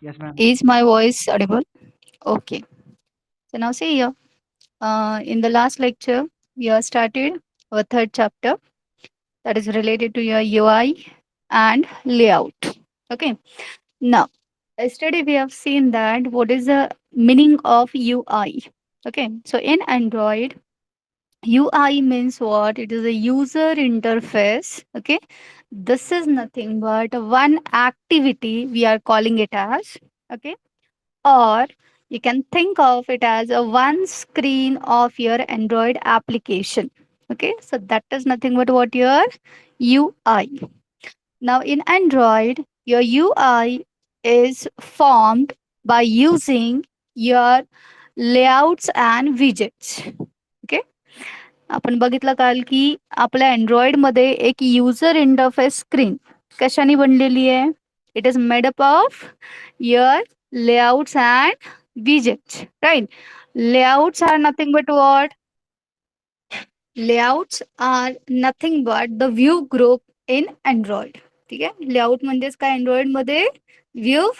Yes, ma'am. Is my voice audible? Okay. So now see here. In the last lecture, we have started our third chapter that is related to your UI and layout. Okay. Now, yesterday we have seen that what is the meaning of UI. Okay. So in Android, UI means what? It is a user interface. Okay. This is nothing but one activity we are calling it as. Okay, or you can think of it as a one screen of your Android application. Okay, so that is nothing but what your UI. Now in Android, your UI is formed by using your layouts and widgets. Okay, आपण बघितलं काल की आपल्या Android मध्ये एक user interface screen कशाने बनलेली आहे. It is made up of your layouts and widgets, right? Layouts are nothing but what? Layouts are nothing but the view group in Android. ठीक आहे, लेआउट म्हणजेच काय अँड्रॉइड मध्ये view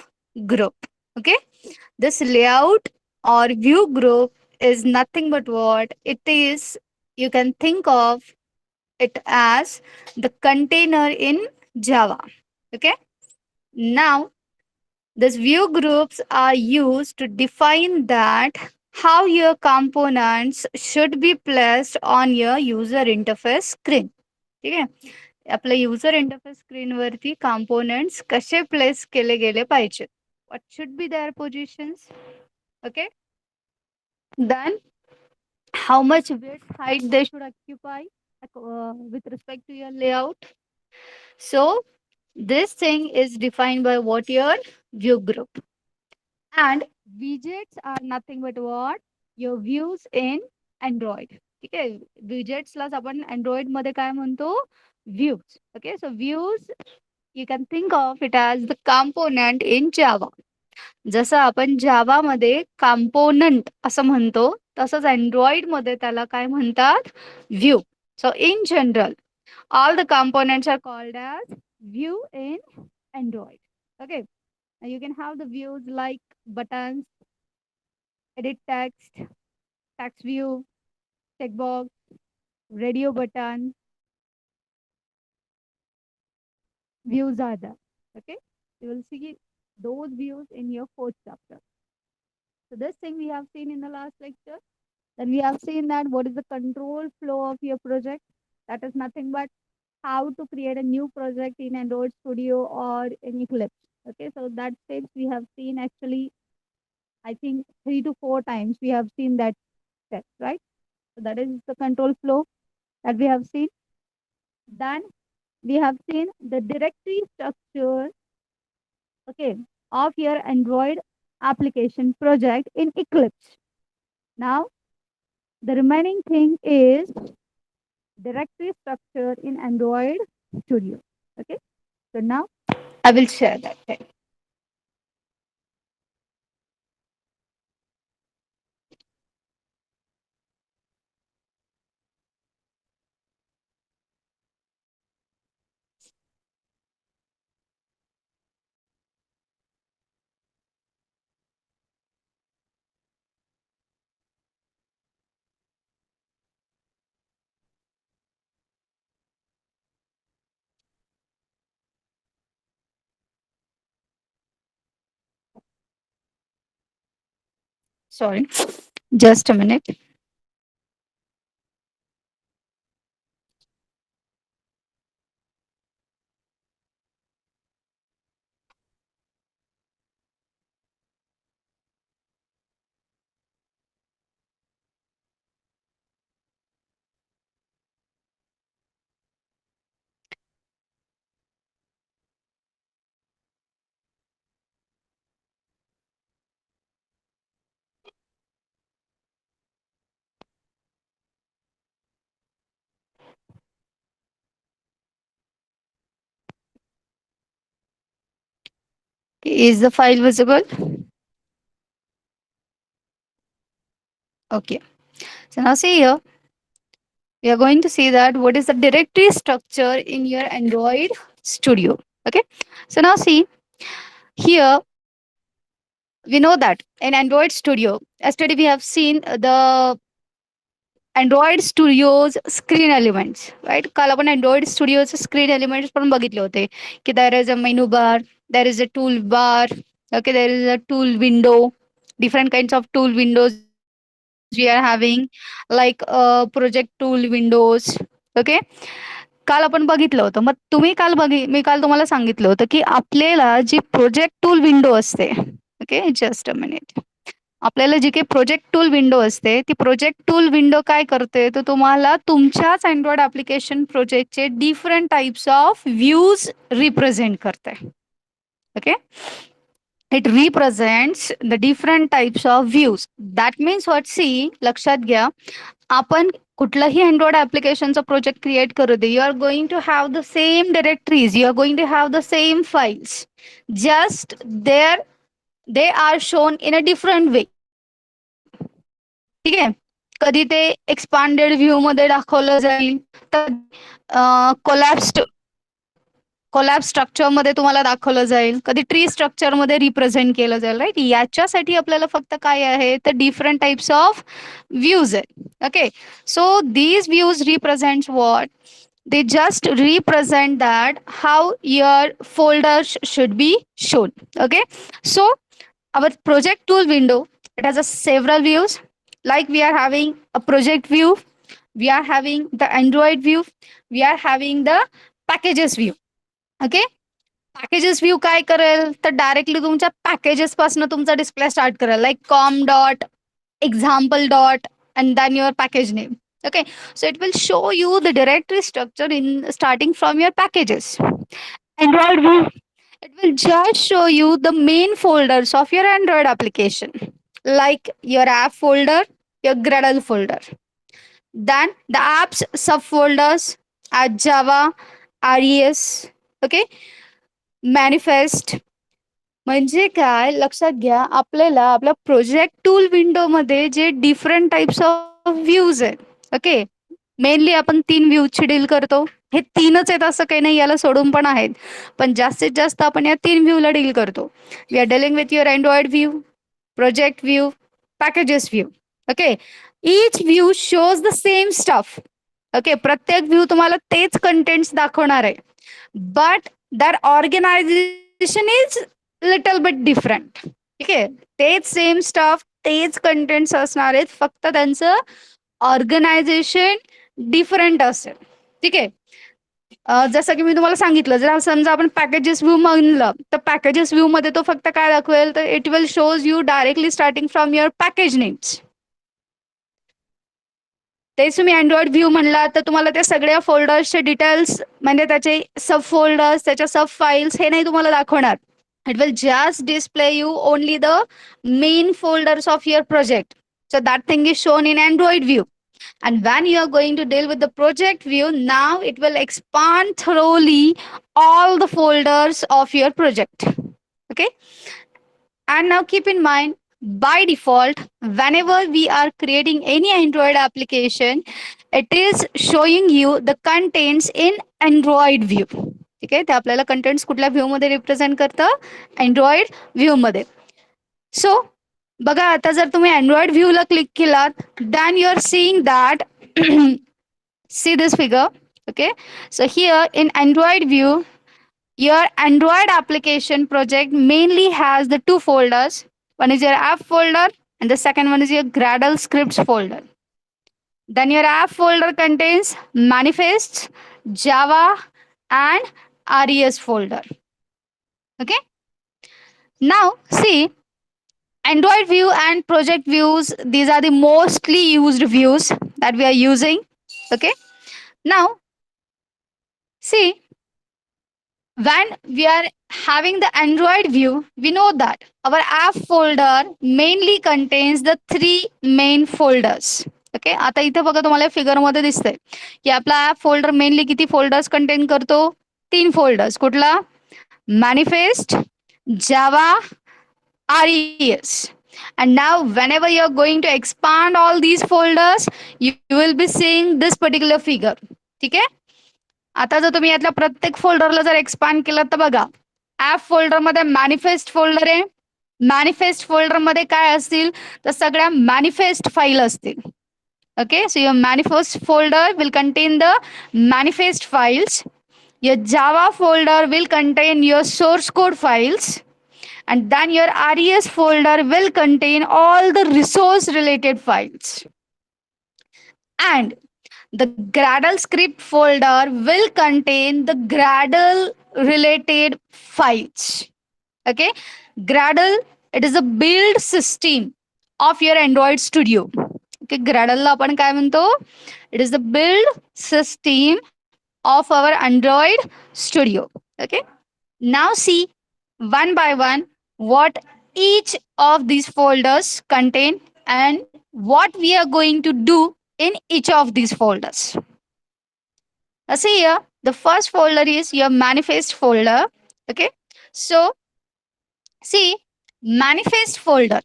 group. Okay, this layout or view group is nothing but what it is. You can think of it as the container in Java. Okay, now these view groups are used to define that how your components should be placed on your user interface screen. ठीक आहे, आपल्या user interface स्क्रीनवरती components कसे place केले गेले पाहिजेत. What should be their positions? Okay, then how much width height they should occupy with respect to your layout. So this thing is defined by what your view group. And widgets are nothing but what? Your views in Android. ठीक आहे, विजेट्सलाच आपण Android मध्ये काय म्हणतो? Views. Okay, so views you can think of it as the component in Java. जसं आपण जावामध्ये component असं म्हणतो, तसंच अँड्रॉइड मध्ये त्याला काय म्हणतात? View. So in general all the components are called as view in Android. Okay, now you can have the views like buttons, edit text, text view, checkbox, radio button, views are there. Okay, you will see those views in your fourth chapter. So this thing we have seen in the last lecture. Then we have seen that what is the control flow of your project. That is nothing but how to create a new project in Android Studio or in Eclipse. Okay, so that steps we have seen actually, I think 3 to 4 times we have seen that step, right? So that is the control flow that we have seen. Then we have seen the directory structure, okay, of your Android application project in Eclipse. Now the remaining thing is directory structure in Android Studio. Okay, so now I will share that thing. Sorry, just a minute. Is the file visible? Okay. So now see here, we are going to see that what is the directory structure in your Android Studio. Okay. So now see here, We know that in Android Studio, yesterday we have seen the Android Studios screen elements, right? काल आपण Android Studios screen elements पण बघितले होते की there is a menu bar, there is a tool bar, okay, there is a tool window, different kinds of tool windows we are having, like project tool windows, okay. काल आपण बघितलं होतं. मग तुम्ही काल मी काल तुम्हाला सांगितलं होतं की आपल्याला जी प्रोजेक्ट टूल विंडो असते, ओके, जस्ट अ मिनिट. आपल्याला जी काही प्रोजेक्ट टूल विंडो असते, ती प्रोजेक्ट टूल विंडो काय करते, तर तुम्हाला तुमच्याच अँड्रॉइड ॲप्लिकेशन प्रोजेक्टचे different types of views represent करते. Okay. It represents the different types of views. That means what, see, लक्षात घ्या, आपण कुठलंही अँड्रॉइड ॲप्लिकेशनचा प्रोजेक्ट क्रिएट करू दे, you are going to have the same directories, you are going to have the same files, just there they are shown in a different way. ठीक आहे. कधी ते एक्सपांडेड व्ह्यू मध्ये दाखवलं जाईल, तर कोलॅप्स्ड कोलॅब स्ट्रक्चरमध्ये तुम्हाला दाखवलं जाईल, कधी ट्री स्ट्रक्चरमध्ये रिप्रेझेंट केलं जाईल, राईट. याच्यासाठी आपल्याला फक्त काय आहे, तर डिफरंट टाइप्स ऑफ व्ह्यूज आहेत. Okay. So these views represents what, they just represent that how your folders should be shown. Okay. So our project tool window, it has a several views, like we are having a project view, we are having the Android view, we are having the packages view. Okay. Packages view काय करेल, तर directly तुमच्या packages पासून तुमचा display start करेल, like com dot example dot and then your package name. Okay, so it will show you the directory structure in starting from your packages. Android view, it will just show you the main folders of your Android application, like your app folder, your Gradle folder, then the apps subfolders at Java, RES, okay, manifest. म्हणजे काय, लक्षात घ्या, आपल्याला आपल्या project tool विंडोमध्ये जे different types of views आहेत, okay, mainly आपण 3 व्ह्यूजची डील करतो. हे 3च आहेत असं काही नाही, याला सोडून पण आहेत, पण जास्तीत जास्त आपण या 3 व्ह्यूला डील करतो. We are dealing with your Android view, project view, packages view. Okay. Each view shows the same stuff. Okay. प्रत्येक व्ह्यू तुम्हाला तेच कंटेंट्स दाखवणार आहे, but that organisation is little bit different. ठीक आहे. तेच सेम स्टफ, तेच कंटेंट्स असणार आहेत, फक्त त्यांचं ऑर्गनायझेशन डिफरंट असेल. ठीक आहे. जसं की मी तुम्हाला सांगितलं, जर समजा आपण पॅकेजेस व्ह्यू म्हणलं, तर पॅकेजेस व्ह्यू मध्ये तो फक्त काय दाखवेल, तर it will shows you directly starting from your package names. तेच तुम्ही अँड्रॉइड व्ह्यू म्हणला, तर तुम्हाला त्या सगळ्या फोल्डर्सचे डिटेल्स, म्हणजे त्याचे सब फोल्डर्स, त्याच्या सब फाईल्स, हे नाही तुम्हाला दाखवणार. It will just display you only the main folders of your project. So that thing is shown in Android view. And when you are going to deal with the project view, now it will expand thoroughly all the folders of your project. Okay. And now keep in mind, by default, whenever we are creating any Android application, it is showing you the contents in Android view. ठीक आहे. ते आपल्याला contents कुठल्या view मध्ये represent करतं, Android view मध्ये. सो बघा, आता जर तुम्ही अँड्रॉइड व्ह्यूला क्लिक केलात, then you are seeing that, see this figure. Okay, so here in Android view, your Android application project mainly has the 2 folders. One is your app folder and the second one is your Gradle scripts folder. Then your app folder contains manifests, Java, and RES folder. Okay. Now see, Android view and project views, these are the mostly used views that we are using. Okay. Now see, when we are having the Android view, we know that our app folder mainly contains the 3 main folders. Okay. आता इथे बघा, तुम्हाला figure मध्ये दिसतंय की आपला app folder mainly किती folders contain करतो, 3 फोल्डर्स. कुठला, manifest, Java, RES. And now whenever you're going to expand all these folders, you will be seeing this particular figure. ठीक आहे. आता जर तुम्ही यातल्या प्रत्येक फोल्डरला जर एक्सपांड केलं, तर बघा, ऍप फोल्डर मध्ये मॅनिफेस्ट फोल्डर आहे, मॅनिफेस्ट फोल्डरमध्ये काय असतील, तर सगळ्या मॅनिफेस्ट फाईल असतील. Okay, so your manifest folder will contain the manifest files. Your Java folder will contain your source code files, and then your RES folder will contain all the resource related files. And the Gradle script folder will contain the Gradle related files. Okay, Gradle, it is a build system of your Android Studio. Okay, Gradle ला आपण काय म्हणतो, it is the build system of our Android Studio. Okay, now see one by one what each of these folders contain and what we are going to do in each of these folders. Now see here, the first folder is your manifest folder. Okay, so see, manifest folder.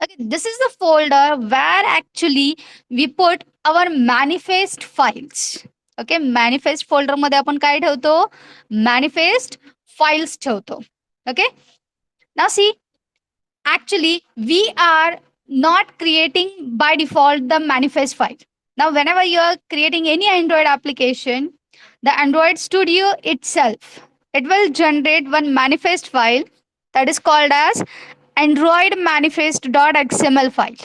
Okay, this is the folder where actually we put our manifest files. Okay, manifest folder मध्ये आपण काय ठेवतो, manifest files ठेवतो. Okay, now see, actually we are not creating by default the manifest file. Now whenever you are creating any Android application, the Android Studio itself, it will generate one manifest file that is called as Android manifest.xml file.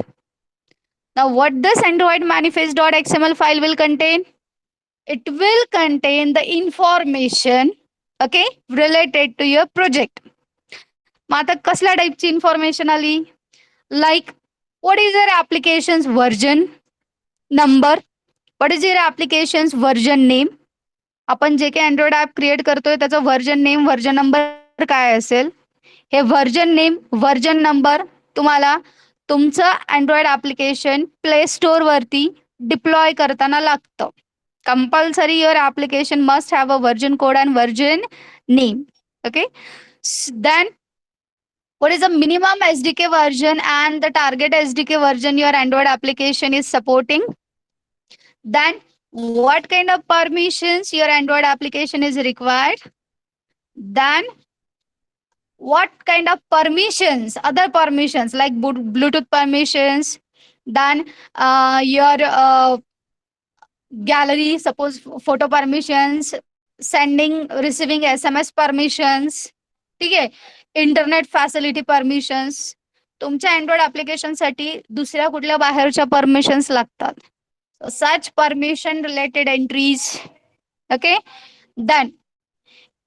Now what this Android manifest.xml file will contain, it will contain the information, okay, related to your project. मग आता कसल्या टाईपची information आली, like what is your application's version number, what is your application's version name, आपण जे काही Android app create करतोय त्याचं version name version number काय असेल, हे व्हर्जन नेम व्हर्जन नंबर तुम्हाला तुमचं अँड्रॉइड ॲप्लिकेशन प्ले स्टोअरवरती डिप्लॉय करताना लागतं. Compulsory your application must have a version code and version name. Okay, then what is the minimum SDK version and the target SDK version your Android application is supporting. Then what kind of permissions your Android application is required. Then what kind of permissions, other permissions like Bluetooth permissions, then your gallery, suppose photo permissions, sending receiving SMS permissions, ठीक आहे, internet facility permissions, तुमच्या Android ॲप्लिकेशनसाठी दुसऱ्या कुठल्या बाहेरच्या permissions लागतात, such permission related entries. Okay, then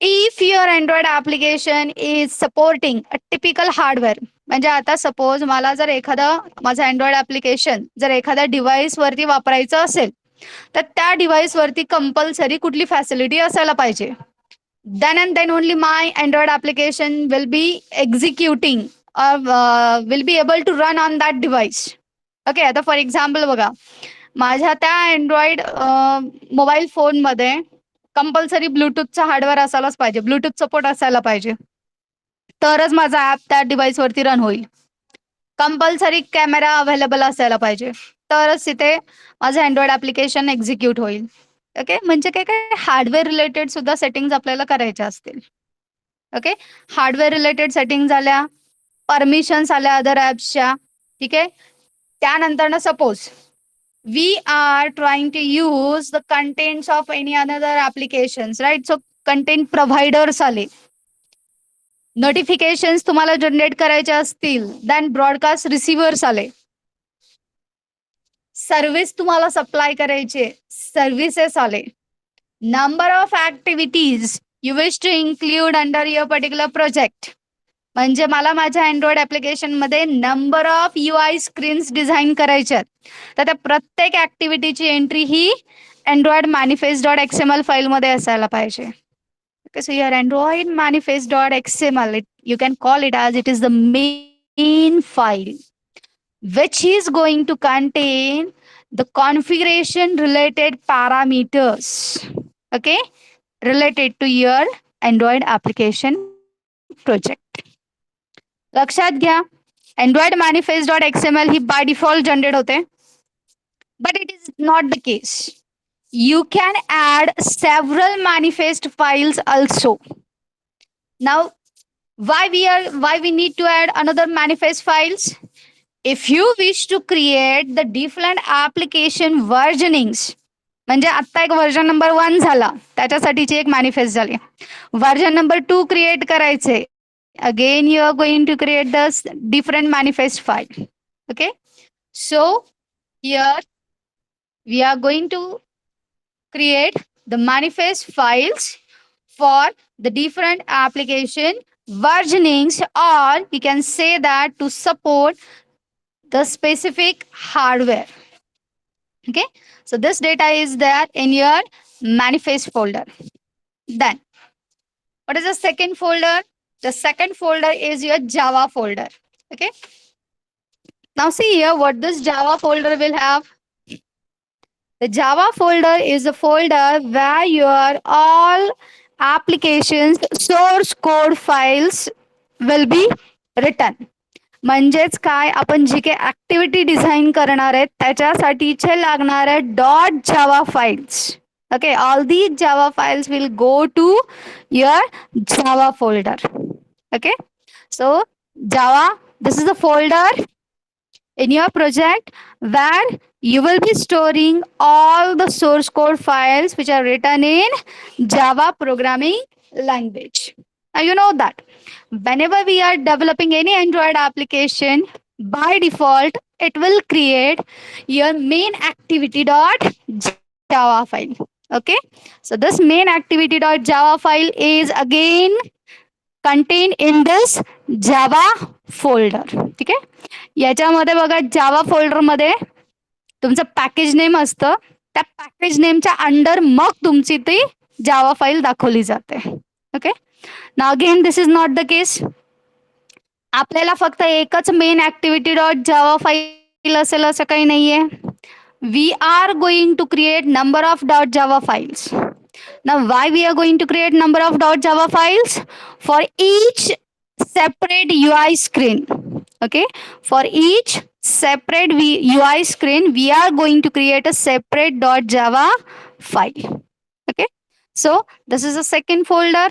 if your Android application is supporting a typical hardware, म्हणजे आता सपोज मला जर एखादं माझं अँड्रॉइड ॲप्लिकेशन जर एखाद्या डिव्हाइसवरती वापरायचं असेल, तर त्या डिव्हाइसवरती कंपल्सरी कुठली फॅसिलिटी असायला पाहिजे. Then and then only my Android application will be executing or will be able to run on that device. Okay, आता फॉर एक्झाम्पल बघा, माझ्या त्या अँड्रॉइड मोबाईल फोनमध्ये कंपल्सरी ब्लूटूथचा हार्डवेअर असायलाच पाहिजे, ब्लूटूथ सपोर्ट असायला पाहिजे, तरच माझा ॲप त्या डिव्हाइसवरती रन होईल. कंपल्सरी कॅमेरा अवेलेबल असायला पाहिजे, तरच तिथे माझं अँड्रॉइड ॲप्लिकेशन एक्झिक्यूट होईल. ओके, म्हणजे काय काय हार्डवेअर रिलेटेड सुद्धा सेटिंग्स आपल्याला करायच्या असतील. ओके, हार्डवेअर रिलेटेड सेटिंग झाल्या, परमिशन्स आल्या अदर ॲप्सच्या. ठीक आहे, त्यानंतर ना suppose we are trying to use the contents of any another applications, right. So content providers आले, नोटिफिकेशन्स तुम्हाला जनरेट करायचे असतील, देन ब्रॉडकास्ट रिसिव्हर्स आले, सर्व्हिस तुम्हाला सप्लाय करायचे, सर्व्हिसेस आले, number of activities you wish to include under your particular project, म्हणजे मला माझ्या अँड्रॉइड ॲप्लिकेशन मध्ये number of UI screens design करायच्यात, तर त्या प्रत्येक ऍक्टिव्हिटीची एंट्री ही अँड्रॉइड manifest.xml फाईल मध्ये असायला पाहिजे. Okay, so your Android manifest.xml, you can call it as it is the main file which is going to contain the configuration related parameters, okay, related to your Android application project. लक्षात घ्या, Android manifest.xml he by default generate होते, but it is not the case. You can add several manifest files also. Now Why we need to add another manifest files? If you wish to create the different application versionings, म्हणजे आत्ता एक version number 1 झाला, त्याच्यासाठीची एक manifest झाली. Version number 2 create करायचे, again you are going to create the different manifest file. Okay, so here we are going to create the manifest files for the different application versionings, or you can say that to support the specific hardware. Okay, so this data is there in your manifest folder. Then what is the second folder? The second folder is your Java folder. Okay, now see here what this Java folder will have. The Java folder is a folder where your all applications source code files will be written. म्हणजेच काय, आपण जी काही activity design करणार आहेत त्याच्यासाठीचे लागणारे dot Java files. Okay, all these Java files will go to your Java folder. Okay, so Java, this is the folder in your project where you will be storing all the source code files which are written in Java programming language. Now you know that whenever we are developing any Android application, by default it will create your main activity dot Java file. Okay, so this main activity dot Java file is again contained in this Java folder. ठीक आहे, याच्यामध्ये बघा जावा folder मध्ये तुमचं package name असतं, त्या package नेमच्या under मग तुमची ती जावा फाईल दाखवली जाते. Okay, now again this is not the case. आपल्याला फक्त एकच main activity dot Java file असेल असं काही नाहीये. We are going to create number of dot Java files. Now why we are going to create number of .java files? For each separate UI screen. Okay, for each separate UI screen we are going to create a separate .java file. Okay, so this is the second folder,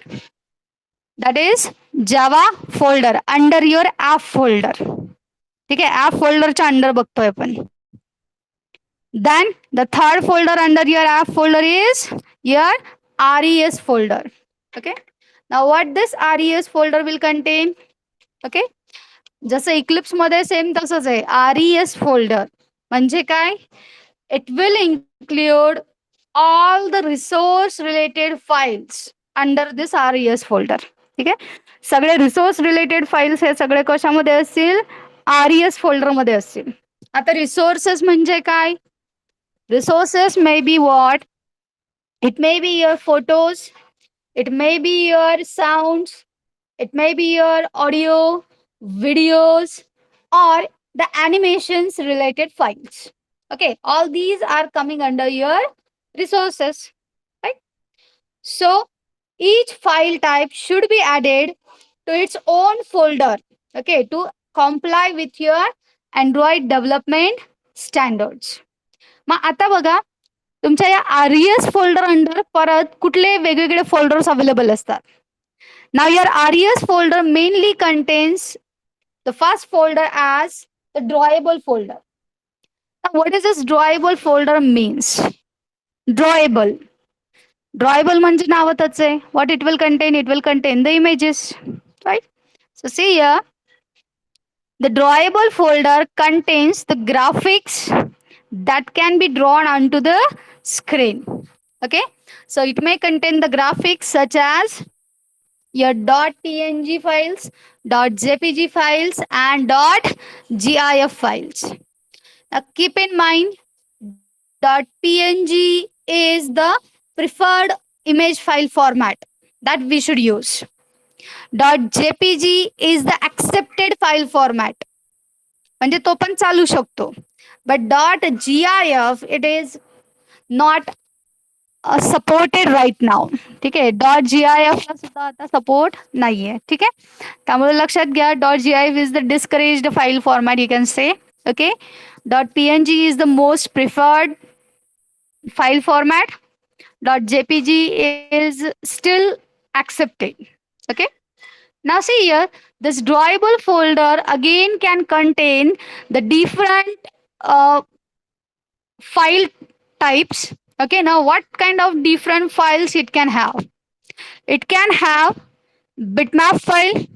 that is Java folder under your app folder. ठीक आहे, app folder च्या under बघतोय आपण. Then the third folder under your app folder is your RES folder. Okay, now what this RES folder will contain? Okay, जसं Eclipse मध्ये same तसंच आहे. RES folder म्हणजे काय, it will include all the resource related files under this RES folder. ठीक आहे, सगळे resource related files हे सगळे कशामध्ये असतील, RES फोल्डर मध्ये असतील. आता रिसोर्सेस म्हणजे काय, resources may be what? It may be your photos, it may be your sounds, it may be your audio, videos, or the animations related files. Okay, all these are coming under your resources, right? So each file type should be added to its own folder, okay, to comply with your Android development standards. मग आता बघा, तुमच्या या RES folder under परत कुठले वेगवेगळे folders available असतात. Now your RES folder mainly contains the first folder as the drawable folder. What is this drawable folder means? Drawable म्हणजे नावातच आहे. What it will contain? It will contain the images, right? So see here, the drawable folder contains the graphics that can be drawn onto the screen. Okay, so it may contain the graphics such as your .png files, .jpg files, and .gif files. Now keep in mind, .png is the preferred image file format that we should use. .jpg is the accepted file format, म्हणजे तो पण चालू शकतो. But .gif it is not supported right now. ठीक आहे, .gif ला सुद्धा आता support नाहीये. ठीक आहे, त्यामुळे लक्षात घ्या, .gif is the discouraged file format, you can say. Okay, .png is the most preferred file format. .jpg is still accepted. Okay, Now see here, this drawable folder again can contain the different uh, file types. Okay, now what kind of different files it can have? It can have bitmap file,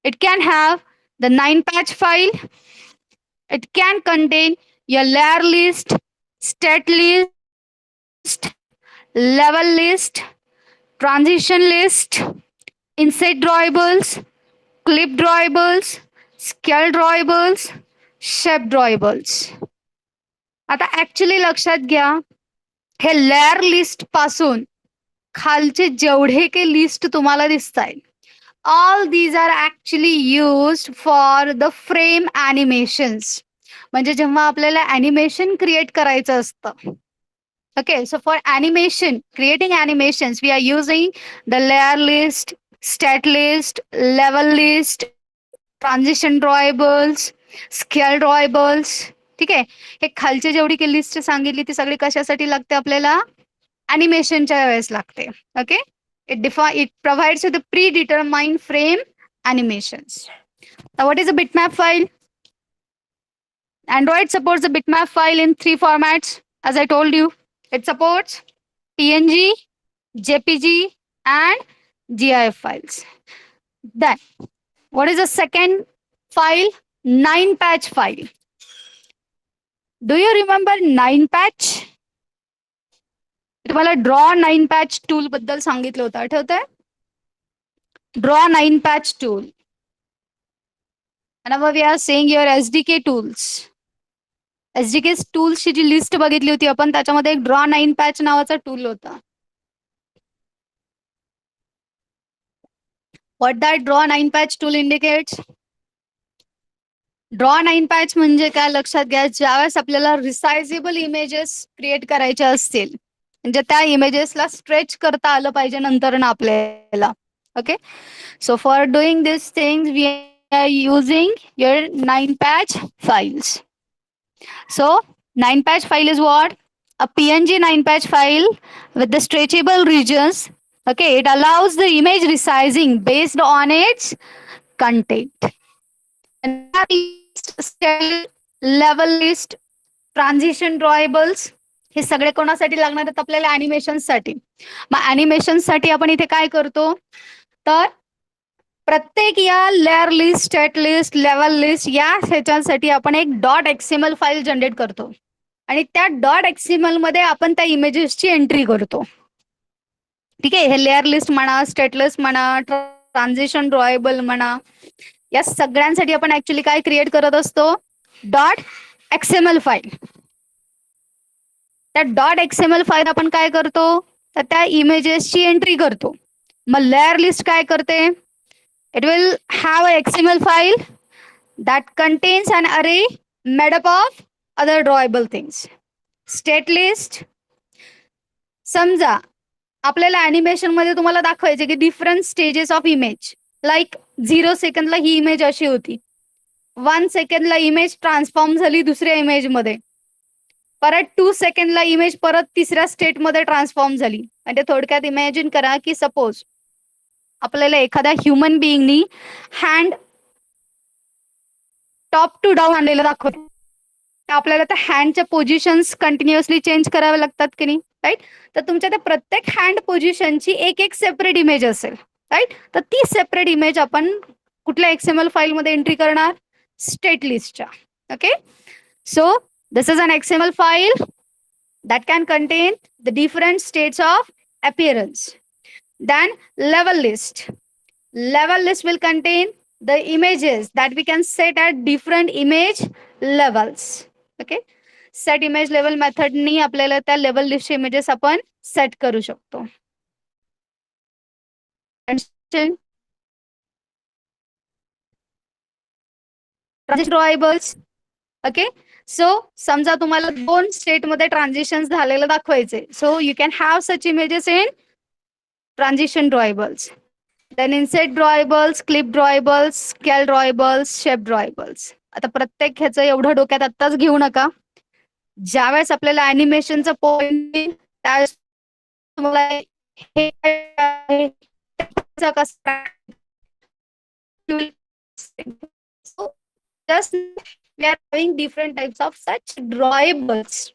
it can have the 9-patch file, it can contain your layer list, stat list, level list, transition list, insert drawable, clip drawable, scale drawable, shape drawable. आता actually लक्षात घ्या, हे layer list पासून खालचे जेवढे काही list तुम्हाला दिसत आहेत, all these are actually used for the frame animations. म्हणजे जेव्हा आपल्याला ॲनिमेशन क्रिएट करायचं असतं. Okay, so for animation, creating animations, we are using the layer list, stat list, level list, transition drawables, scale drawables. ठीक आहे, हे खालची जेवढी की लिस्ट सांगितली ती सगळी कशासाठी लागते आपल्याला? ॲनिमेशनच्या वेळेस लागते. Okay, it provides you the predetermined frame animations. Now what is a bitmap file? Android supports the bitmap file in 3 formats, as I told you. It supports PNG, JPG, and GIF files. Then, what is the second file? 9-patch file. Do you remember 9-patch? तुम्हाला draw 9-patch tool बद्दल सांगितलं होतं, आठवतंय? Draw 9-patch tool. And now we are saying your SDK tools. SDK टूल्सची जी list बघितली होती आपण, त्याच्यामध्ये एक ड्रॉ 9-patch नावाचा टूल होता. What that draw 9-patch tool indicates? Draw 9-patch म्हणजे काय लक्षात घ्या, ज्यावेळेस आपल्याला रिसायझेबल इमेजेस क्रिएट करायचे असतील, म्हणजे त्या इमेजेसला स्ट्रेच करता आलं पाहिजे नंतर ना आपल्याला. Okay, so for doing this things we are using your 9-patch files. So 9-patch file is what? A PNG 9-patch file with the stretchable regions. Okay, it allows the image resizing based on its content. And scale, level list, transition drawables, हे सगळे कोणासाठी लागणार आहेत आपल्याला? ॲनिमेशनसाठी. मग ॲनिमेशनसाठी आपण इथे काय करतो, तर प्रत्येक या layer list, state list, level list या ह्याच्यासाठी आपण एक .xml फाईल जनरेट करतो आणि त्या .xml मध्ये आपण त्या इमेजेसची एंट्री करतो. ठीक आहे, हे लेअर लिस्ट म्हणा, स्टेट लिस्ट म्हणा, ट्रान्झिशन ड्रॉएबल म्हणा, या सगळ्यांसाठी आपण ऍक्च्युली काय क्रिएट करत असतो? .xml file. त्या .xml फाईल आपण काय करतो, तर त्या इमेजेसची एंट्री करतो. मग लेअर लिस्ट काय करते? It will have a XML file that contains an array made up of other drawable things. State list, समजा आपल्याला ॲनिमेशन मध्ये तुम्हाला दाखवायचे की different stages of image, like 0 सेकंदला ही इमेज अशी होती, 1 सेकंदला इमेज ट्रान्सफॉर्म झाली दुसऱ्या इमेज मध्ये, परत 2 सेकंदला इमेज परत तिसऱ्या स्टेट मध्ये ट्रान्सफॉर्म झाली. म्हणजे थोडक्यात इमॅजिन करा की सपोज आपल्याला एखाद्या ह्युमन बिईंगनी हँड टॉप टू डाऊन आणलेलं दाखवतो, आपल्याला त्या हँडच्या पोझिशन्स कंटिन्युअसली चेंज करावे लागतात की नाही, राईट? तर तुमच्या त्या प्रत्येक हँड पोझिशनची एक एक सेपरेट इमेज असेल, राईट? तर ती सेपरेट इमेज आपण कुठल्या XML फाईल मध्ये एंट्री करणार? स्टेट लिस्टच्या. Okay, so this is an XML file that can contain the different states of appearance. Then level list. Level list will contain the images that we can set at different image levels. Okay, set image level method नी आपल्याला त्या level list images आपण set करू शकतो. Transition drawables. Okay, सो समजा तुम्हाला 2 state मध्ये transition झालेलं दाखवायचे, so you can have such images in transition drawables, then insert drawables, clip drawables, scale drawables, shape drawables. आता प्रत्येक ह्याचं एवढं डोक्यात आत्ताच घेऊ नका, ज्यावेळेस आपल्याला ॲनिमेशनचं पॉइंट त्यावेळेस तुम्हाला हे you will. So just we are having different types of such drawables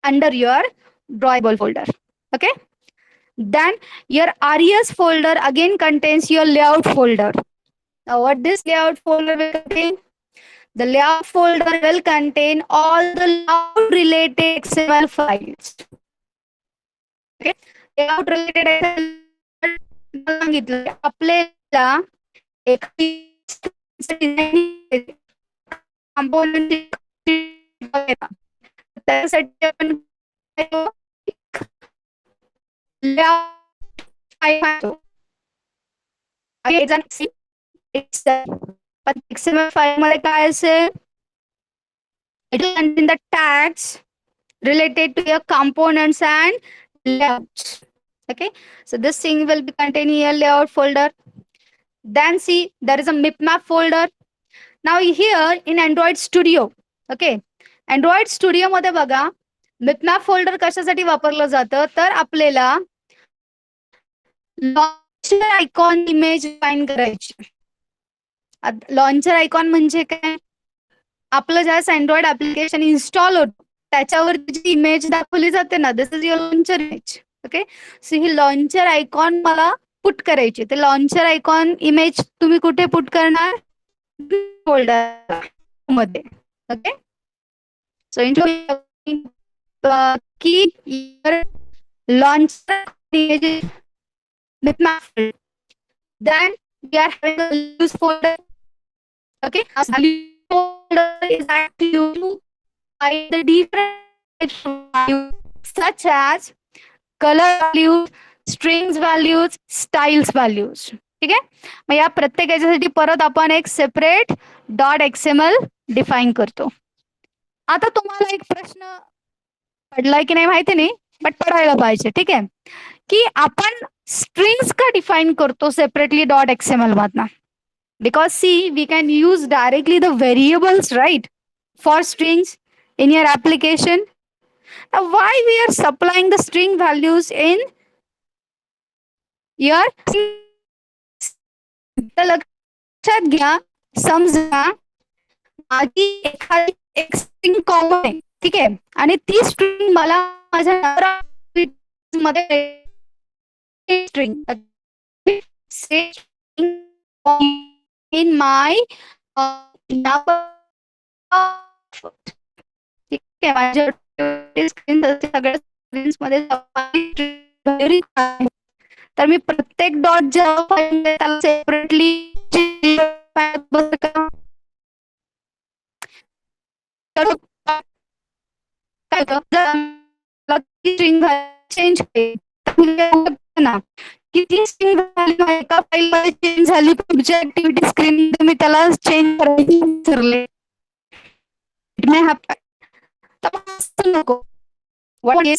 under your drawable folder. Okay. Then your res folder again contains your layout folder. Now what this layout folder will contain? The layout folder will contain all the layout related XML files. Okay. Layout related XML सांगितलं आपल्याला एखादी component त्यासाठी आपण XML file मध्ये काय असेल? It will contain the tags related to your components and layouts. Okay, so this thing will be containing your layout folder. Then see, there is a mipmap folder. Now here in Android Studio, okay, Android Studio मध्ये बघा mipmap folder कशासाठी वापरलं जातं तर आपल्याला launcher icon image find करायची. Launcher icon म्हणजे काय? आपलं ज्यावेळेस अँड्रॉइड ऍप्लिकेशन इन्स्टॉल होतं त्याच्यावर जी इमेज दाखवली जाते ना, this is your launcher image. Okay, so he launcher icon मला पुट करायची. ते लॉन्चर आयकॉन इमेज तुम्ही कुठे पुट करणार? फोल्डर मध्ये. ओके, सो की launcher image bitmap. Then we are having a use folder. Okay, a folder is actually used to hide the different values such as color values, strings values, styles values. ठीक आहे, मग या प्रत्येक याच्यासाठी परत आपण एक सेपरेट डॉट एक्सएमएल डिफाईन करतो. आता तुम्हाला एक प्रश्न पडलाय की नाही माहिती नाही, बट पडायला पाहिजे. ठीक आहे, की आपण स्ट्रिंग्स का डिफाइन करतो सेपरेटली डॉट एक्सएमएल मधनं? Because see, we can use directly the variables, right, for strings in your application. Now, why we are supplying the string values in your लक्षात घ्या, समजा माझी एखादी एक स्ट्रिंग कॉमन आहे, ठीक आहे, आणि ती स्ट्रिंग मला माझ्या मध्ये string say in my ठीक आहे, माझ्या स्क्रीन सगळ्या स्क्रीन्स मध्ये तर मी प्रत्येक डॉट जेव्हा फाईल त्याला सेपरेटली स्ट्रिंग चेंज ना, किती स्ट्रिंग व्हॅल्यू एका फाईल मध्ये चेंज झाली, तुमच्या ऍक्टिव्हिटी स्क्रीन तुम्ही त्याला चेंज करायची ठरले, इट मे हॅपन. नको मध्ये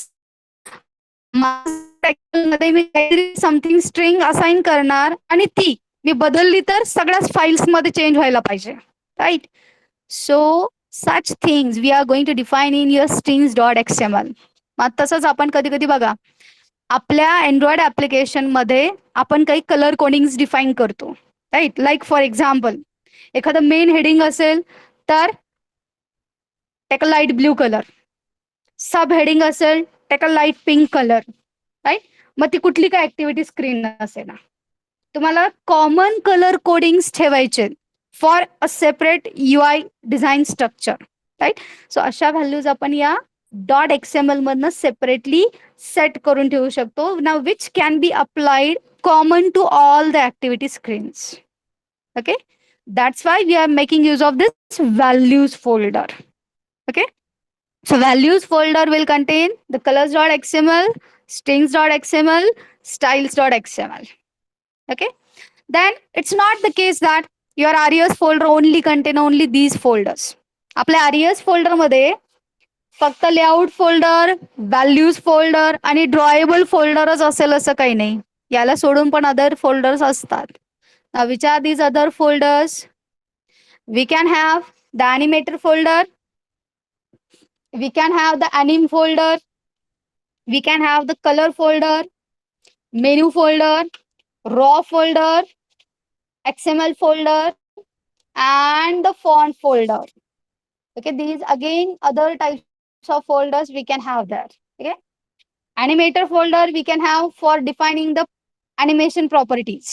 मी काहीतरी समथिंग स्ट्रिंग असाइन करणार आणि ती मी बदलली तर सगळ्याच फाईल्स मध्ये चेंज व्हायला पाहिजे, right? So such things we are going to define in your strings dot XML. मग तसंच आपण कधी कधी बघा आपल्या अँड्रॉइड ऍप्लिकेशन मध्ये आपण काही कलर कोडिंग्स डिफाईन करतो, राईट? लाईक फॉर एक्झाम्पल एखादं मेन हेडिंग असेल तर त्याला light blue colour, sub heading असेल त्याला लाईट पिंक कलर, राईट? मग ती कुठली काय ऍक्टिव्हिटी स्क्रीन असेल ना, तुम्हाला कॉमन कलर कोडिंग्स ठेवायचे for a separate UI design structure, right? So अशा व्हॅल्यूज आपण या डॉट एक्सएमएल मधनं सेपरेटली सेट करून ठेवू शकतो, now which can be applied common to all the activity screens. Okay, that's why we are making use of this values folder. Okay, so values folder will contain the colors.xml, strings.xml, styles.xml. Okay, then it's not the case that your res folder only contain only these folders. आपल्या res folder मध्ये फक्त layout folder, values folder आणि drawable फोल्डरच असेल असं काही नाही, याला सोडून पण अदर फोल्डर्स असतात. Now, which are these other folders? We can have the animator folder, we can have the anim folder, we can have the color folder, menu folder, raw folder, XML folder, and the font folder. Okay, these again other types of folders we can have there. Okay, animator folder we can have for defining the animation properties.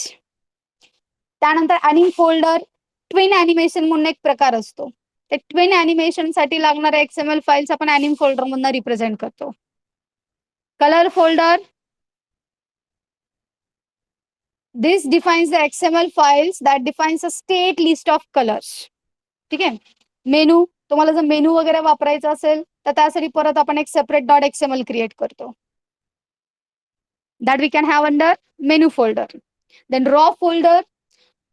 त्यानंतर anime folder, twin animation म्हणून एक प्रकार असतो. ते twin animation साठी लागणाऱ्या XML files आपण anime folder मधून रिप्रेझेंट करतो. Colour folder, this defines the XML files that defines a state list of colors. ठीक आहे. मेनू, तुम्हाला जर मेनू वगैरे वापरायचा असेल तर त्यासाठी परत आपण एक सेपरेट डॉट एक्सएमएल क्रिएट करतो. that we can have under menu folder. Then raw folder,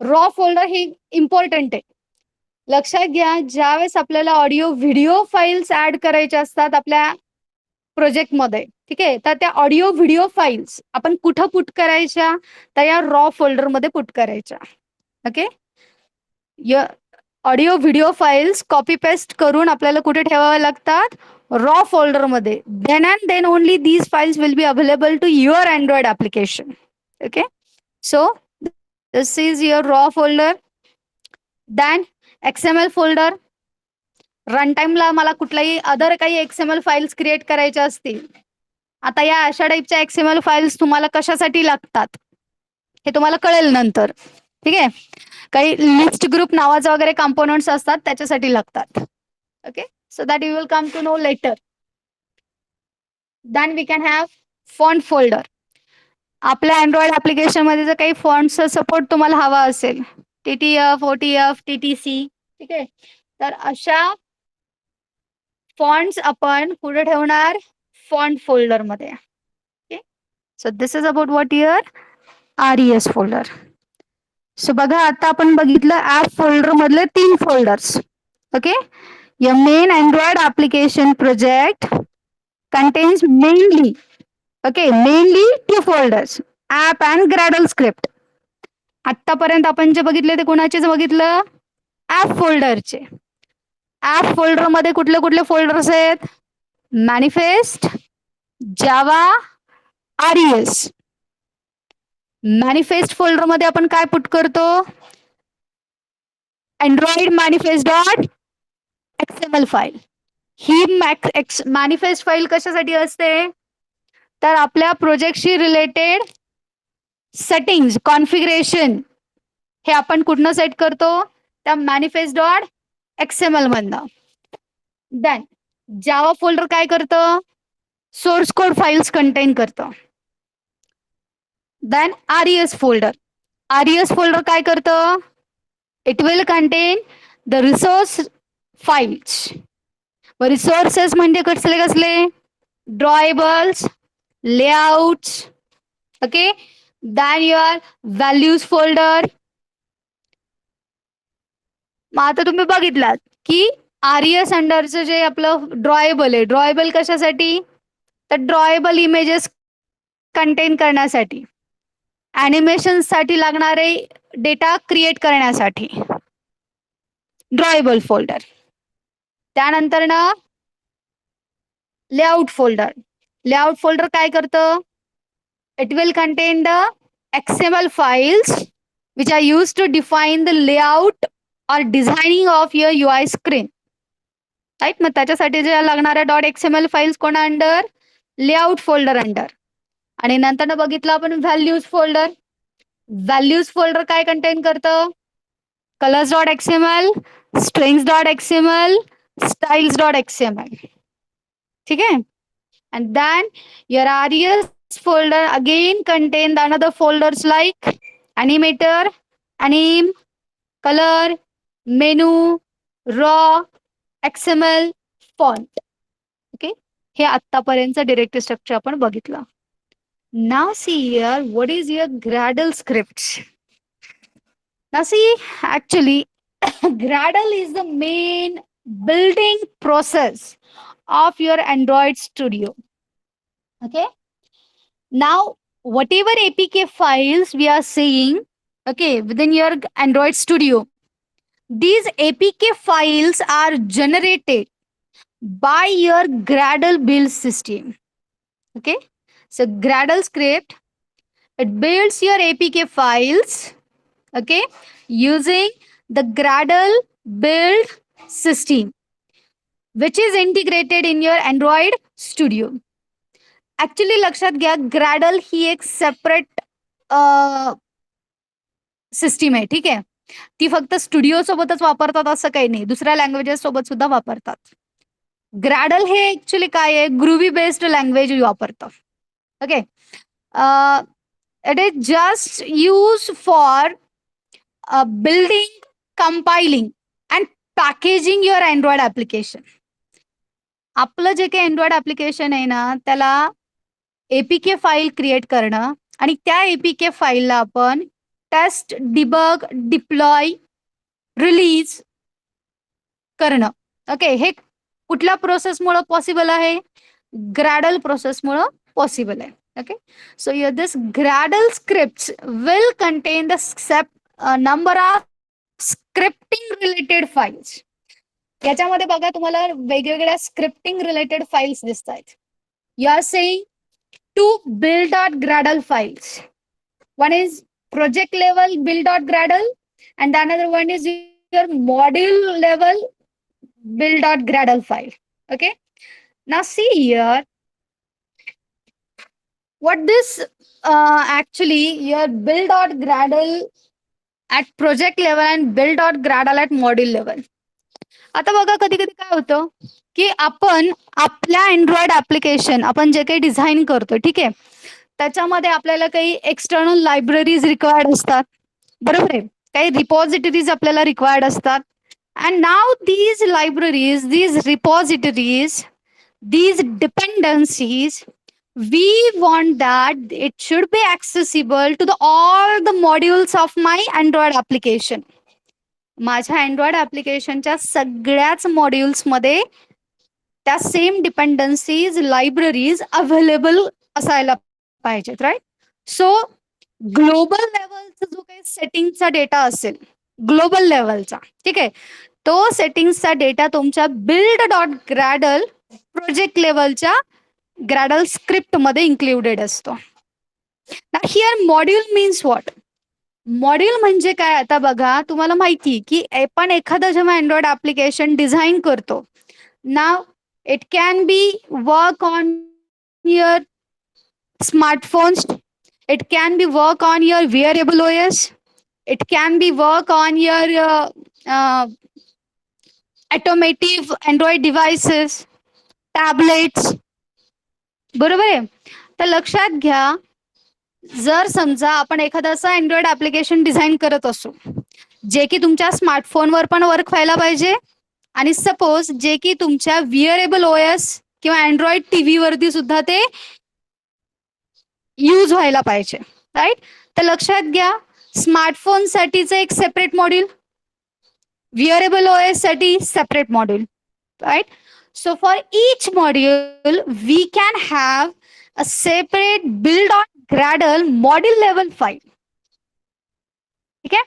raw folder hey important आहे. लक्षात घ्या, ज्यावेळेस आपल्याला ऑडिओ व्हिडिओ फाईल्स ऍड करायच्या असतात आपल्या प्रोजेक्टमध्ये, ठीक आहे, तर त्या ऑडिओ व्हिडिओ फाईल्स आपण कुठं पुट करायच्या, तर या रॉ फोल्डर मध्ये पुट करायच्या. Okay, audio video files copy paste करून आपल्याला कुठे ठेवाव्या लागतात, रॉ फोल्डर मध्ये. Then and then only these files will be available to your Android application. Okay, so this is your raw folder. Then XML folder, run टाइमला मला कुठलाही other काही एक्सएमएल फाईल्स क्रिएट करायच्या असतील. आता या अशा टाईपच्या एक्सएमएल फाईल्स तुम्हाला कशासाठी लागतात हे तुम्हाला कळेल नंतर. ठीक आहे, काही लिस्ट ग्रुप नावाचा वगैरे कंपोनेंट्स असतात त्याच्यासाठी लागतात. Okay, so that you will come to know later. Then we can have font folder. आपल्या अँड्रॉइड ऍप्लिकेशन मध्ये जर काही फॉन्टचा सपोर्ट तुम्हाला हवा असेल, TTF, OTF, TTC, ठीक आहे, तर अशा फॉन्ट्स आपण कुठे ठेवणार, फॉन्ट फोल्डर मध्ये. Okay, so this is about what your RES folder. So बघा, आता आपण बघितलं ऍप फोल्डर मधले 3 folders. Okay, your main Android application project contains mainly 2 folders, app and Gradle script. आतापर्यंत आपण जे बघितले ते कोणाचेच बघितलं, ऍप फोल्डरचे. ऍप फोल्डर मध्ये कुठले कुठले फोल्डर्स आहेत, manifest, Java, RES. Manifest folder मध्ये आपण काय पुट करतो, Android manifest dot XML file. ही मॅनिफेस्ट फाईल कशासाठी असते, तर आपल्या प्रोजेक्टशी रिलेटेड सेटिंग्स, कॉन्फिगरेशन हे आपण कुठनं सेट करतो, त्या मॅनिफेस्ट डॉट XML मधनं. देन जावा फोल्डर काय करतं, सोर्स कोड फाईल्स कंटेन करतं. Then RES folder, RES folder काय करतं, it will contain the resource files. Resources म्हणजे कसले कसले, drawables, layouts. Okay, then your values folder. मग आता तुम्ही बघितलात की RES अंडरचं जे आपलं ड्रॉएबल आहे, ड्रॉएबल कशासाठी, तर ड्रॉएबल इमेजेस कंटेन करण्यासाठी, ॲनिमेशन साठी लागणारे डेटा क्रिएट करण्यासाठी ड्रॉएबल फोल्डर. त्यानंतर ना लेआउट फोल्डर. लेआउट फोल्डर काय करतं, it will contain the XML files which are used to define the layout or designing of your UI screen. Right, मग त्याच्यासाठी जे लागणाऱ्या डॉट XML फाईल्स कोणा अंडर, लेआउट फोल्डर अंडर. आणि नंतर बघितलं आपण व्हॅल्यूज फोल्डर. व्हॅल्यूज फोल्डर काय कंटेन करतं, colours dot XML, strings dot XML, styles dot XML. ठीक आहे, and then your RES folder again contain another folders like animator, anim, color, menu, raw, XML, font. Okay, हे आतापर्यंत directory structure आपण बघितलं. Now see here what is your Gradle scripts. Now see, actually Gradle is the main building process of your Android Studio. Okay, now whatever APK files we are seeing, okay, within your Android Studio, these APK files are generated by your Gradle build system. Okay, so Gradle script, it builds your APK files. Okay, using the Gradle build system, which is integrated in your Android Studio. Actually लक्षात घ्या, ग्रॅडल ही एक separate system आहे. ठीक आहे, ती फक्त studio सोबतच वापरतात असं काही नाही, दुसऱ्या लँग्वेजेस सोबत सुद्धा वापरतात. ग्रॅडल हे ऍक्च्युली काय आहे, ग्रुवी बेस्ड लँग्वेज वापरतं. Okay, it is just use for building, compiling and packaging your Android application. आपलं जे काही अँड्रॉइड ऍप्लिकेशन आहे ना, त्याला एपीके फाईल क्रिएट करणं आणि त्या एपीके फाईलला आपण टेस्ट, डिबग, डिप्लॉय, रिलीज करणं. ओके, हे कुठल्या प्रोसेसमुळे पॉसिबल आहे, ग्रॅडल प्रोसेसमुळे पॉसिबल आहे. Okay, so this Gradle script will contain the number of scripting related files. याच्यामध्ये बघा तुम्हाला वेगवेगळ्या स्क्रिप्टिंग रिलेटेड फाईल्स दिसत आहेत. You are saying two build.gradle files. One is project level build.gradle and another one is your module level build.gradle file. Okay, now see here what this actually your build.gradle at project level and build.gradle at module level. आता बघा कधी कधी काय होतं की आपण आपल्या Android application आपण जे काही डिझाईन करतो, ठीक आहे, त्याच्यामध्ये आपल्याला काही एक्सटर्नल लायब्ररीज रिक्वायर्ड असतात. बरोबर आहे, काही रिपॉझिटरीज आपल्याला रिक्वायर्ड असतात. अँड नाव these libraries, these repositories, these dependencies, we want that it should be accessible to all the modules of my Android application. माझ्या अँड्रॉइड ऍप्लिकेशनच्या सगळ्याच मॉड्यूल्समध्ये त्या सेम डिपेंडन्सीज, लायब्ररीज अवेलेबल असायला पाहिजेत, राईट? सो ग्लोबल लेवलचा जो काही सेटिंगचा डेटा असेल, ग्लोबल लेवलचा, ठीक आहे, तो सेटिंग्सचा डेटा तुमच्या build.gradle प्रोजेक्ट लेवलच्या ग्रॅडल स्क्रिप्ट मध्ये इन्क्लुडेड असतो. Here module means what? Module म्हणजे काय? आता बघा, तुम्हाला माहिती की आपण एखादं जेव्हा अँड्रॉइड ऍप्लिकेशन डिझाईन करतो, now it can be work on your smartphones, it can be work on your wearable OS, it can be work on your automotive Android devices, tablets. बरोबर आहे? तर लक्षात घ्या, जर समजा आपण एखादं असं अँड्रॉइड ऍप्लिकेशन डिझाईन करत असू जे की तुमच्या स्मार्टफोनवर पण वर्क व्हायला पाहिजे आणि सपोज जे की तुमच्या विअरेबल OS किंवा अँड्रॉइड टीव्ही वरती सुद्धा ते यूज व्हायला पाहिजे, राईट? तर लक्षात घ्या, स्मार्टफोन साठीचं एक सेपरेट मॉड्यूल, विअरेबल OS साठी separate module, right? So for each module, we can have a separate build.gradle module level file. ठीक आहे?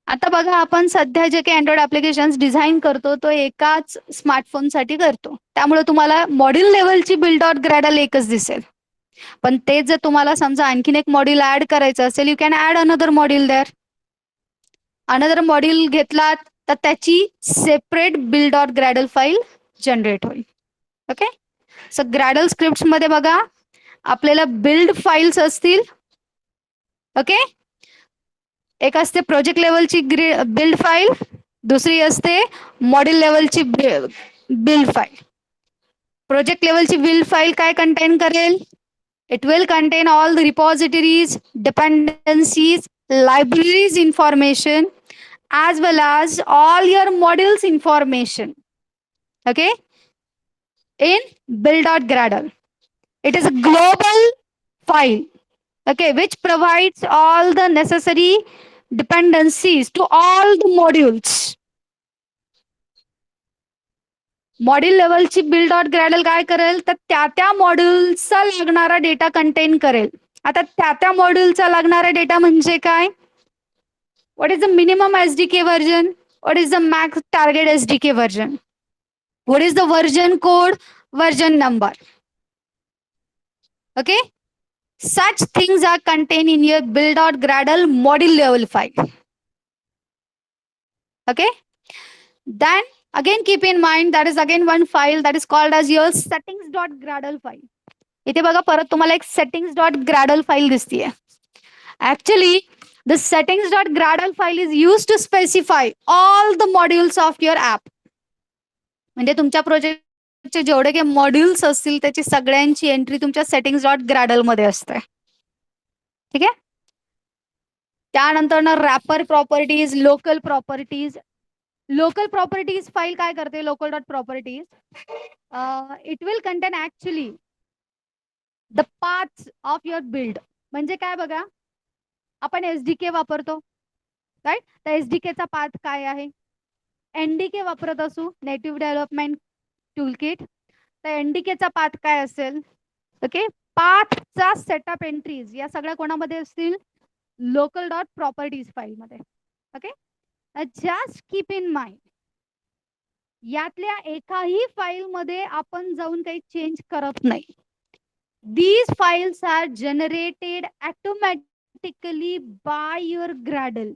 आता बघा, आपण सध्या जे काही अँड्रॉइड ऍप्लिकेशन डिझाईन करतो तो एकाच स्मार्टफोन साठी करतो, त्यामुळे तुम्हाला मॉड्यूल लेवलची build.gradle एकच दिसेल. पण ते जर तुम्हाला समजा आणखीन एक मॉड्यूल ऍड करायचं असेल, you can add another module there. Another module घेतलात तर त्याची सेपरेट build.gradle फाईल जनरेट होईल. ओके, सो ग्रॅडल स्क्रिप्ट मध्ये बघा आपल्याला बिल्ड फाईल्स असतील. ओके, एक असते प्रोजेक्ट लेवलची बिल्ड फाईल, दुसरी असते मॉड्यूल लेवलची बिल्ड फाईल. प्रोजेक्ट लेवलची बिल्ड फाईल काय कंटेन करेल? It will contain all the repositories, dependencies, libraries information as well as all your modules information. Okay, in build.gradle. It is a global file, okay, which provides all the necessary dependencies to all the modules. Module लेवलची build.gradle काय करेल तर त्या मॉड्यूलचा लागणारा data contain करेल. आता त्या मॉड्यूलचा लागणारा डेटा म्हणजे काय? What is the minimum SDK version, what is the max target SDK version, what is the version code, version number. Okay, Such things are contained in your build.gradle module level file. Okay. Then again keep in mind that is again one file that is called as your settings.gradle file. इथे बघा परत तुम्हाला एक settings.gradle file दिसतीये. Actually, the settings.gradle file is used to specify all the modules of your app. म्हणजे तुमच्या प्रोजेक्टचे जेवढे काही modules असतील त्याची सगळ्यांची एंट्री तुमच्या settings.gradle मध्ये असते. ठीक आहे. त्यानंतर ना wrapper properties, local properties. Local properties file काय करते? Local dot properties it will contain actually the parts of your build. म्हणजे काय बघा, आपण एसडीके वापरतो राईट. तर एसडीकेचा पार्ट काय आहे? एनडीके वापरत असू, नेटिव्ह डेव्हलपमेंट टूल किट, तर एनडीकेचा पार्ट काय असेल? ओके, पाथचा सेटअप एंट्रीज या सगळ्या कोणामध्ये असतील? लोकल डॉट प्रॉपर्टीज फाईल मध्ये. Okay, just keep in mind यातल्या एकाही फाईल मध्ये आपण जाऊन काही चेंज करत नाही. These files are generated automatically by your Gradle.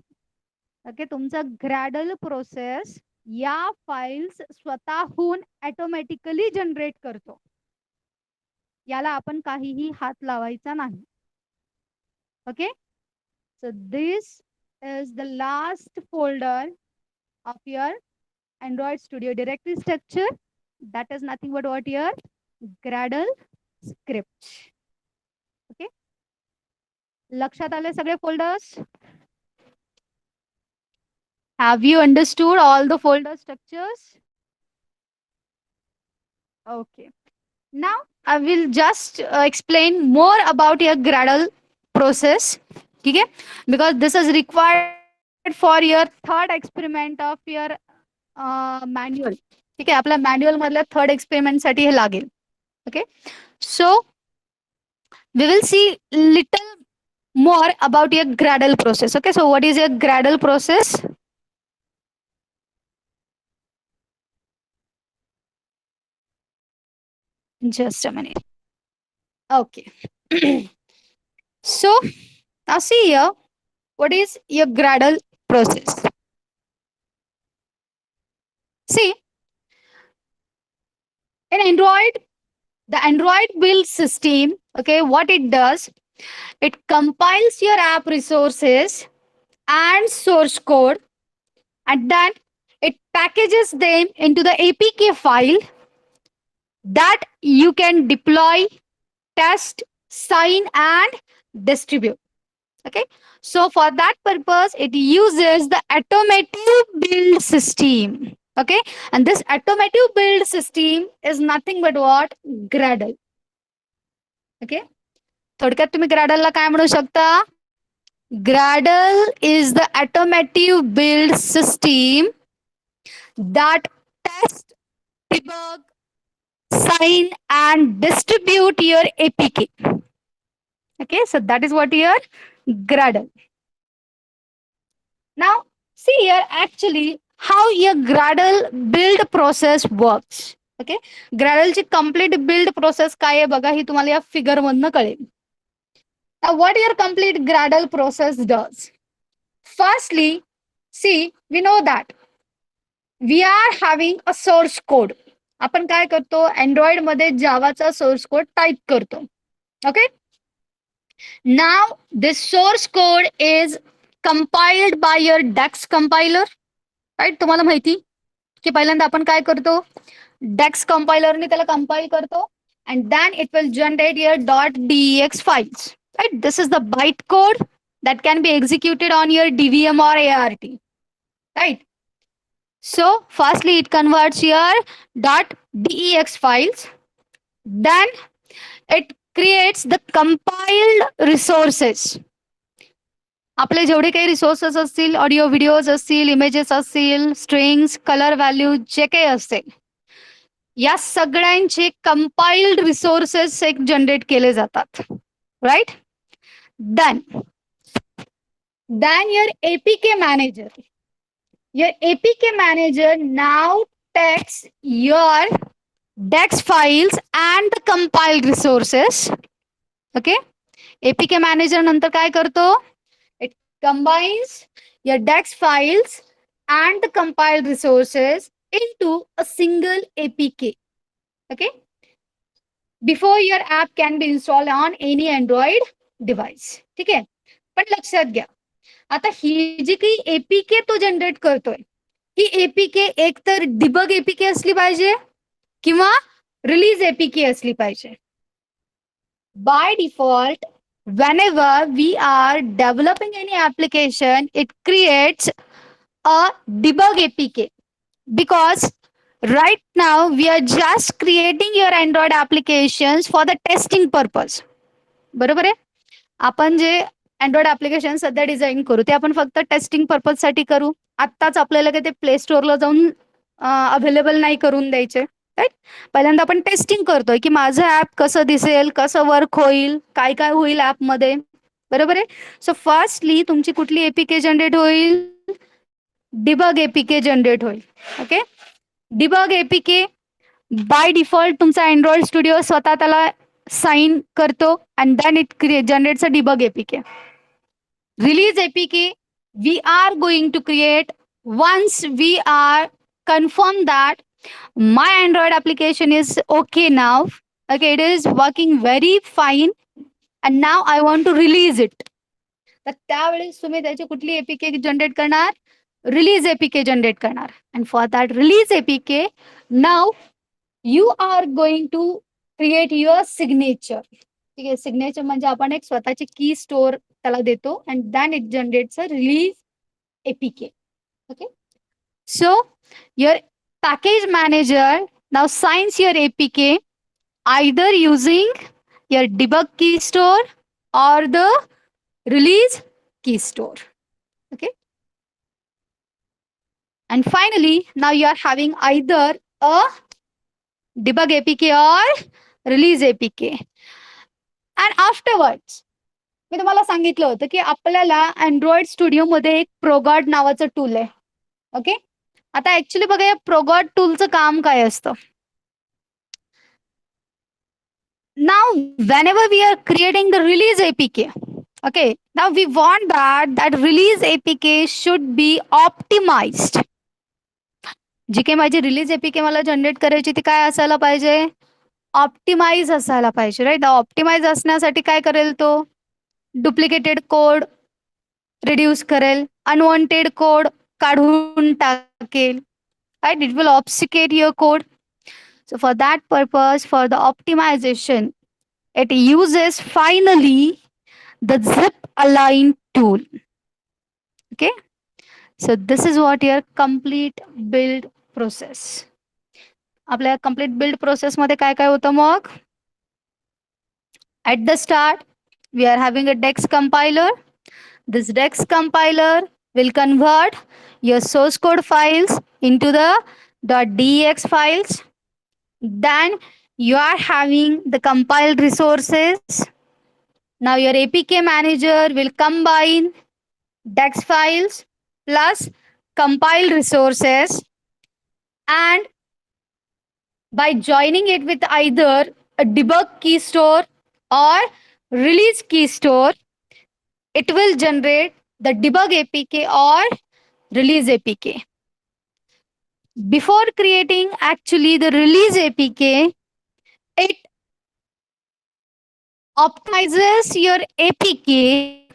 Okay, तुमचा Gradle प्रोसेस या फाइल्स स्वतःहून ऑटोमॅटिकली जनरेट करतो. याला आपण काहीही हात लावायचा नाही. Okay, so this is the last folder of your Android Studio directory structure. That is nothing but what your Gradle script. Okay, लक्षात आले सगळे folders? Have you understood all the folder structures? Okay. Now I will just explain more about your Gradle process. Okay, because this is required for your third experiment of your manual. ठीक आहे, आपल्या manual मधल्या third experiment साठी हे लागेल. Okay, so we will see little more about your Gradle process. Okay, so what is your Gradle process? Just a minute. Okay. So now see here, what is your Gradle process? See, in Android, the Android build system, okay, what it does, it compiles your app resources and source code, and then it packages them into the APK file that you can deploy, test, sign, and distribute. Okay, so for that purpose, it uses the automative build system. Okay, and this automative build system is nothing but what? Gradle. Okay, थोडक्यात तुम्ही Gradle ला काय म्हणू शकता? Gradle is the automative build system that tests, debug, sign, and distribute your APK. Okay, so that is what your Gradle. Now, see here actually how your Gradle build process works. Okay, Gradle ची complete build process काय आहे बघा, ही तुम्हाला या figure मधनं कळेल. Now, what your complete Gradle process does? Firstly, see, we know that we are having a source code. आपण काय करतो? Android मध्ये जावाचा सोर्स कोड टाइप करतो. Okay, now this source code is compiled by your DEX compiler. Right, तुम्हाला माहिती की पहिल्यांदा आपण काय करतो? DEX compilerने त्याला कंपाईल करतो, and then it will generate your .dex files. Right, this is the bytecode that can be executed on your DVM or ART. Right, so firstly it converts your .dex files, then it creates the compiled resources. आपले जेवढे काही resources असतील, audio videos असतील, images असतील, strings, colour value जे काही असेल, या सगळ्यांचे कंपाइल्ड रिसोर्सेस एक जनरेट केले जातात. Right, then your APK manager now takes your DEX files and the compiled resources. Okay, APK manager नंतर काय करतो? It combines your DEX files and the compiled resources into a single APK. Okay. Before your app can be installed on any Android device. ठीक आहे. पण लक्षात घ्या, आता ही जी काही एपीके तो जनरेट करतोय, ही एपीके एक तर डिबग एपीके असली पाहिजे किंवा रिलीज एपीके असली पाहिजे. By default, whenever we are developing any application, it creates a debug APK because right now we are just creating your Android applications for the testing purpose. बरोबर आहे. आपण जे Android application सध्या design करू ते आपण फक्त टेस्टिंग पर्पज साठी करू. आत्ताच आपल्याला काही ते प्ले स्टोअरला जाऊन अवेलेबल नाही करून द्यायचे. राईट. पहिल्यांदा आपण टेस्टिंग करतोय की माझं ऍप कसं दिसेल, कसं वर्क होईल, काय काय होईल ऍपमध्ये. बरोबर आहे. सो फर्स्टली तुमची कुठली एपीके जनरेट होईल? डिबग एपीके जनरेट होईल. Okay. Debug APK by default तुमचा अँड्रॉइड स्टुडिओ स्वतः त्याला साइन करतो and then it generates a debug APK. Release APK we are going to create once we are confirm that my Android application is okay now. Okay, it is working very fine and now I want to release it. तर त्यावेळेस तुम्ही त्याची कुठली APK generate करणार? Release APK generate करणार. And for that release APK now you are going to create your signature. ठीक आहे. Signature म्हणजे आपण एक स्वतःची की स्टोअर त्याला देतो and then it generates a release APK. Okay. So your package manager now signs your APK either using your debug key store or the release key store. Okay. And finally, now you are having either a debug APK or release APK. And afterwards, मी तुम्हाला सांगितलं होतं की आपल्याला Android studio मध्ये एक प्रोगॉट नावाचं tool आहे. Okay. आता ऍक्च्युली बघा या प्रोगॉट टूलचं काम काय असतं? Now, whenever we are creating the release APK, okay, now we want that release APK should be optimized. जी काही माझी रिलीज एपीके मला जनरेट करायची ती काय असायला पाहिजे? ऑप्टिमाइज असायला पाहिजे. राईट. ऑप्टिमाइज असण्यासाठी काय करेल तो? डुप्लिकेटेड कोड रिड्यूस करेल, अनवॉन्टेड कोड काढून टाकेल. Right. It will obfuscate your code. So for that purpose, for the optimization, it uses finally the zip align tool. Okay. So this is what your complete build process. आपल्या complete build process मध्ये काय काय होतं मग? At the start, we are having a DEX compiler. This DEX compiler will convert your source code files into the .dex files. Then you are having the compiled resources. Now your APK manager will combine DEX files plus compiled resources, and by joining it with either a debug key store or release key store, it will generate the debug APK or release APK. Before creating actually the release APK, it optimizes your APK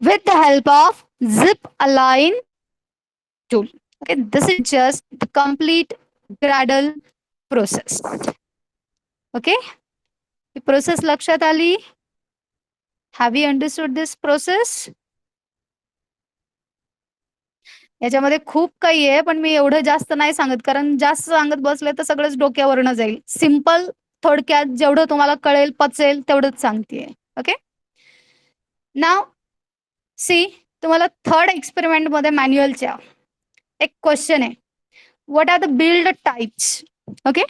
with the help of zip align tool. Okay, this is just the complete Gradle process. Okay, the process लक्षात आली? Have you understood this process? याच्यामध्ये खूप काही आहे पण मी एवढं जास्त नाही सांगत कारण जास्त सांगत बसले तर सगळंच डोक्यावरनं जाईल. सिंपल थोडक्यात जेवढं तुम्हाला कळेल पचेल तेवढंच सांगतेय. ओके. नाव सी तुम्हाला थर्ड एक्सपेरिमेंट मध्ये मॅन्युअलच्या एक क्वेश्चन आहे. What are the build types? Okay.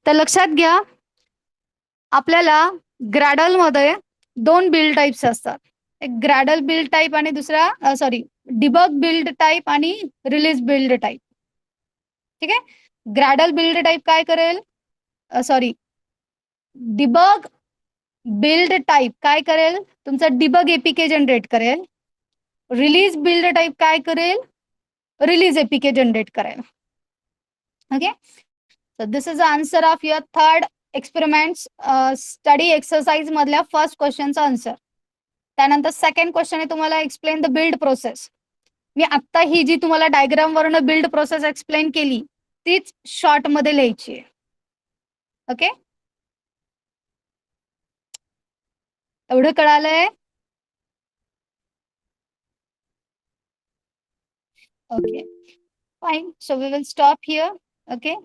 तर लक्षात घ्या आपल्याला ग्रॅडल मध्ये दोन बिल्ड टाइप्स असतात. एक ग्रॅडल बिल्ड टाइप आणि दुसरा डिबग बिल्ड टाइप आणि रिलीज बिल्ड टाइप. ठीक आहे. ग्रॅडल बिल्ड टाइप काय करेल? डिबग बिल्ड टाईप काय करेल, तुमचा डिबग एपीके जनरेट करेल. रिलीज बिल्ड टाईप काय करेल, रिलीज एपीके जनरेट करेल. Okay, so this is the answer of your third experiments study exercise मधल्या फर्स्ट क्वेश्चनचा आन्सर. त्यानंतर सेकंड क्वेश्चन आहे तुम्हाला एक्सप्लेन द बिल्ड प्रोसेस. मी आता ही जी तुम्हाला डायग्राम वरून बिल्ड प्रोसेस एक्सप्लेन केली तीच शॉर्ट मध्ये लिहायची आहे. ओके, एवढं कळालंय? Okay, fine. So we will stop here. Okay,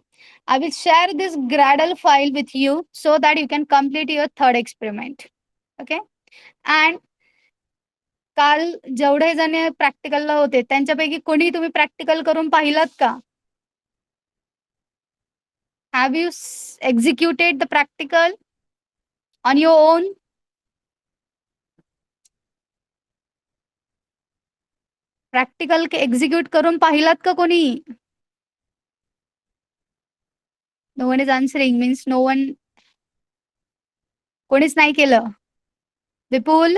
I will share this Gradle file with you so that you can complete your third experiment. Okay, and काल जेवढे जण प्रॅक्टिकलला होते त्यांच्यापैकी कोणी तुम्ही प्रॅक्टिकल करून पाहिलात का? Have you executed the practical on your own? Practical execute करून पाहिलात का कोणी? No one is answering means no one, कोणीच नाही केलं. विपुल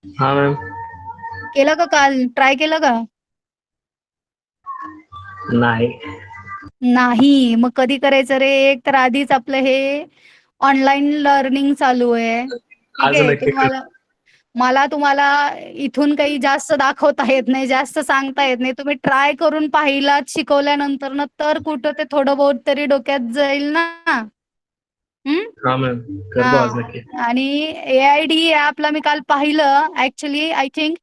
हाँ मैम. केलं का काल, ट्राय केलं का? नाही. नाही, मग कधी करायचं रे? एक तर आधीच आपलं हे ऑनलाईन लर्निंग चालू आहे. ठीक आज आहे, नक्की तुम्हाला इथून काही जास्त दाखवता येत नाही, जास्त सांगता येत नाही. तुम्ही ट्राय करून पाहिलात शिकवल्यानंतर ना, तर कुठं ते थोडं बहुत तरी डोक्यात जाईल ना. हाँ मैम, करतो आज नक्की. आणि AID ऍपला मी काल पाहिलं, ऍक्च्युली आय थिंक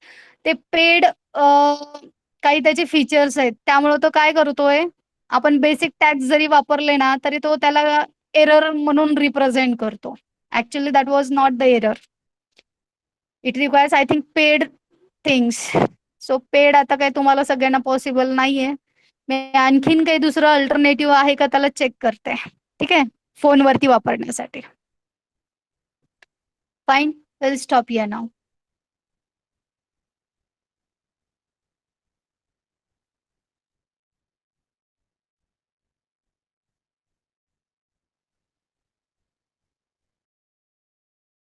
ते पेड काही त्याचे फीचर्स आहेत, त्यामुळे तो काय करतोय, आपण बेसिक टॅग्स जरी वापरले ना तरी तो त्याला एरर म्हणून रिप्रेझेंट करतो. Actually that was not the error. It requires I think paid things. So paid आता काही तुम्हाला सगळ्यांना पॉसिबल नाहीये. मी आणखीन काही दुसरं अल्टरनेटिव्ह आहे का त्याला चेक करते. ठीक आहे, फोनवरती वापरण्यासाठी. Fine, will stop here now.